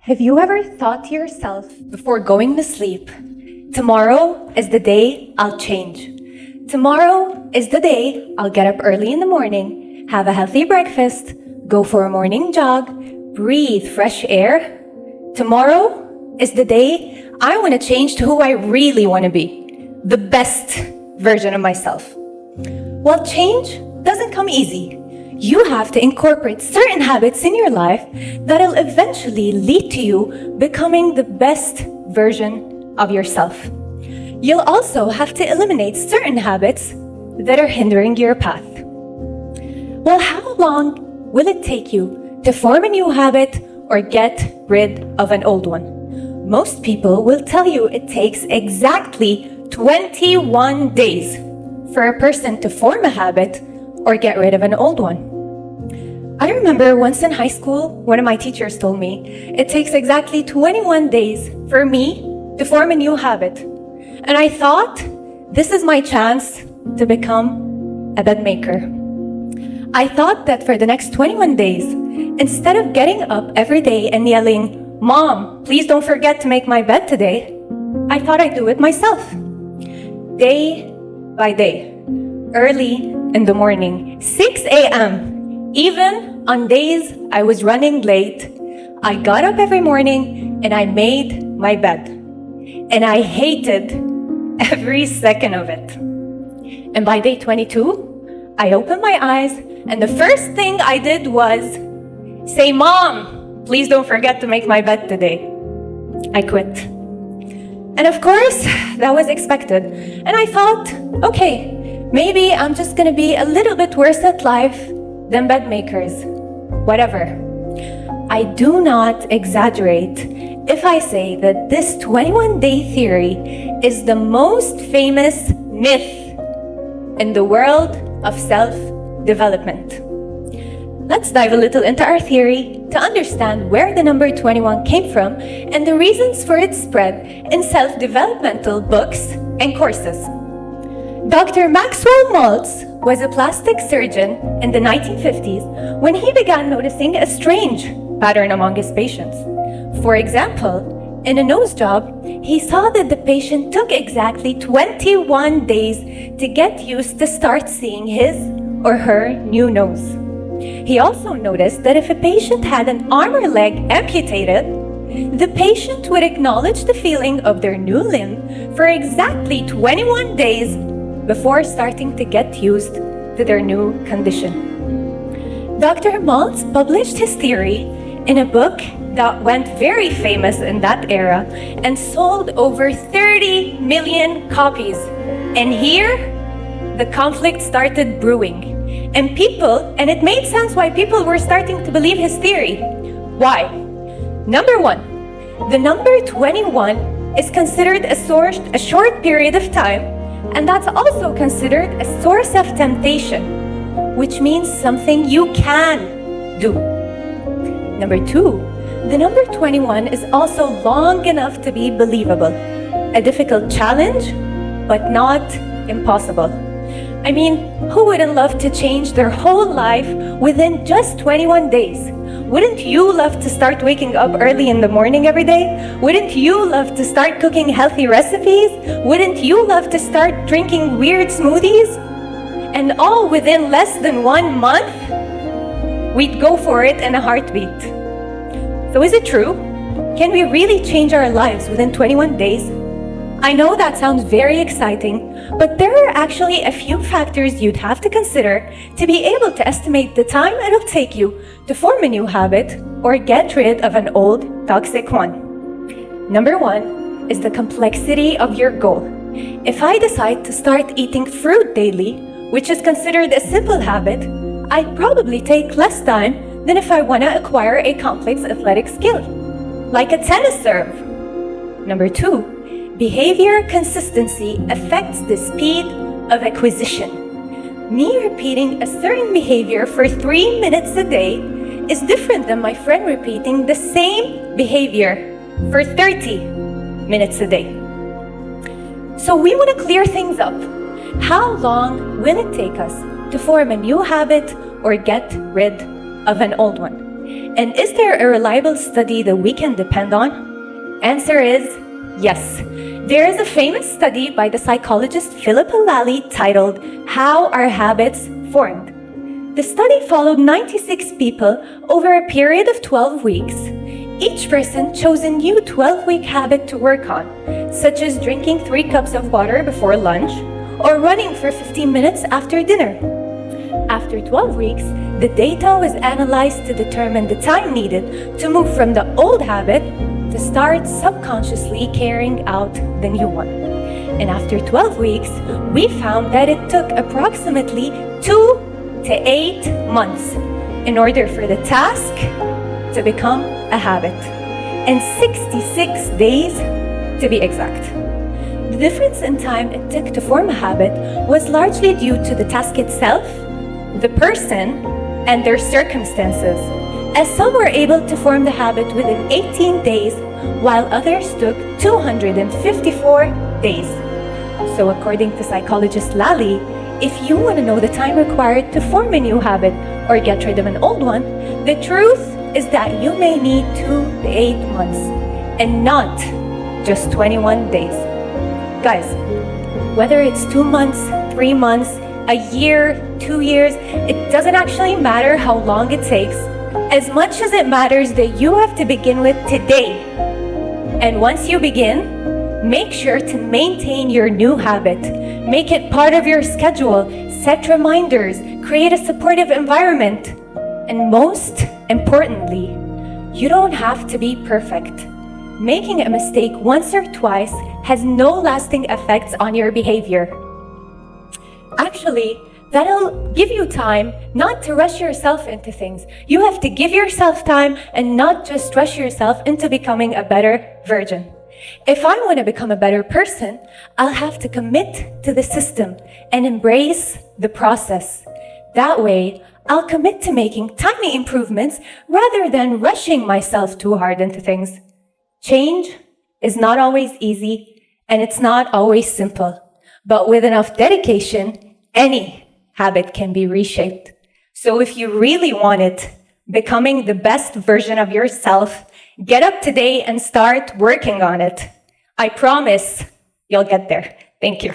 Have you ever thought to yourself before going to sleep, tomorrow is the day I'll change. Tomorrow is the day I'll get up early in the morning, have a healthy breakfast, go for a morning jog, breathe fresh air. Tomorrow is the day I want to change to who I really want to be, the best version of myself. Well, change doesn't come easy. You have to incorporate certain habits in your life that'll eventually lead to you becoming the best version of yourself. You'll also have to eliminate certain habits that are hindering your path. Well, how long will it take you to form a new habit or get rid of an old one? Most people will tell you it takes exactly 21 days for a person to form a habit or get rid of an old one. I remember once in high school, one of my teachers told me, it takes exactly 21 days for me to form a new habit. And I thought, this is my chance to become a bed maker. I thought that for the next 21 days, instead of getting up every day and yelling, "Mom, please don't forget to make my bed today," I thought I'd do it myself. Day by day, early in the morning, 6 a.m., even on days I was running late, I got up every morning and I made my bed. And I hated every second of it. And by day 22, I opened my eyes and the first thing I did was say, "Mom, please don't forget to make my bed today." I quit. And of course, that was expected. And I thought, okay, maybe I'm just gonna be a little bit worse at life than bed makers. Whatever. I do not exaggerate if I say that this 21-day theory is the most famous myth in the world of self-development. Let's dive a little into our theory to understand where the number 21 came from and the reasons for its spread in self-developmental books and courses. Dr. Maxwell Maltz was a plastic surgeon in the 1950s when he began noticing a strange pattern among his patients. For example, in a nose job, he saw that the patient took exactly 21 days to get used to start seeing his or her new nose. He also noticed that if a patient had an arm or leg amputated, the patient would acknowledge the feeling of their new limb for exactly 21 days before starting to get used to their new condition. Dr. Maltz published his theory in a book that went very famous in that era and sold over 30 million copies. And here, the conflict started brewing. And it made sense why people were starting to believe his theory. Why? Number one, the number 21 is considered a short period of time, and that's also considered a source of temptation, which means something you can do. Number two, the number 21 is also long enough to be believable. A difficult challenge, but not impossible. I mean, who wouldn't love to change their whole life within just 21 days? Wouldn't you love to start waking up early in the morning every day? Wouldn't you love to start cooking healthy recipes? Wouldn't you love to start drinking weird smoothies? And all within less than 1 month? We'd go for it in a heartbeat. So is it true? Can we really change our lives within 21 days? I know that sounds very exciting, but there are actually a few factors you'd have to consider to be able to estimate the time it'll take you to form a new habit or get rid of an old, toxic one. Number one is the complexity of your goal. If I decide to start eating fruit daily, which is considered a simple habit, I'd probably take less time than if I want to acquire a complex athletic skill, like a tennis serve. Number two, behavior consistency affects the speed of acquisition. Me repeating a certain behavior for 3 minutes a day is different than my friend repeating the same behavior for 30 minutes a day. So we want to clear things up. How long will it take us to form a new habit or get rid of an old one? And is there a reliable study that we can depend on? Answer is yes. There is a famous study by the psychologist Philip Lally titled How Are Habits Formed? The study followed 96 people over a period of 12 weeks. Each person chose a new 12-week habit to work on, such as drinking 3 cups of water before lunch or running for 15 minutes after dinner. After 12 weeks, the data was analyzed to determine the time needed to move from the old habit to start subconsciously carrying out the new one. And after 12 weeks, we found that it took approximately 2 to 8 months in order for the task to become a habit, and 66 days to be exact. The difference in time it took to form a habit was largely due to the task itself, the person, and their circumstances, as some were able to form the habit within 18 days, while others took 254 days. So according to psychologist Lally, if you want to know the time required to form a new habit or get rid of an old one, the truth is that you may need 2 to 8 months and not just 21 days. Guys, whether it's 2 months, 3 months, a year, 2 years, it doesn't actually matter how long it takes, as much as it matters that you have to begin with today. And once you begin, make sure to maintain your new habit. Make it part of your schedule, set reminders, create a supportive environment. And most importantly, you don't have to be perfect. Making a mistake once or twice has no lasting effects on your behavior. Actually, that'll give you time not to rush yourself into things. You have to give yourself time and not just rush yourself into becoming a better version. If I want to become a better person, I'll have to commit to the system and embrace the process. That way, I'll commit to making tiny improvements rather than rushing myself too hard into things. Change is not always easy, and it's not always simple. But with enough dedication, any habit can be reshaped. So if you really want it, becoming the best version of yourself, get up today and start working on it. I promise you'll get there. Thank you.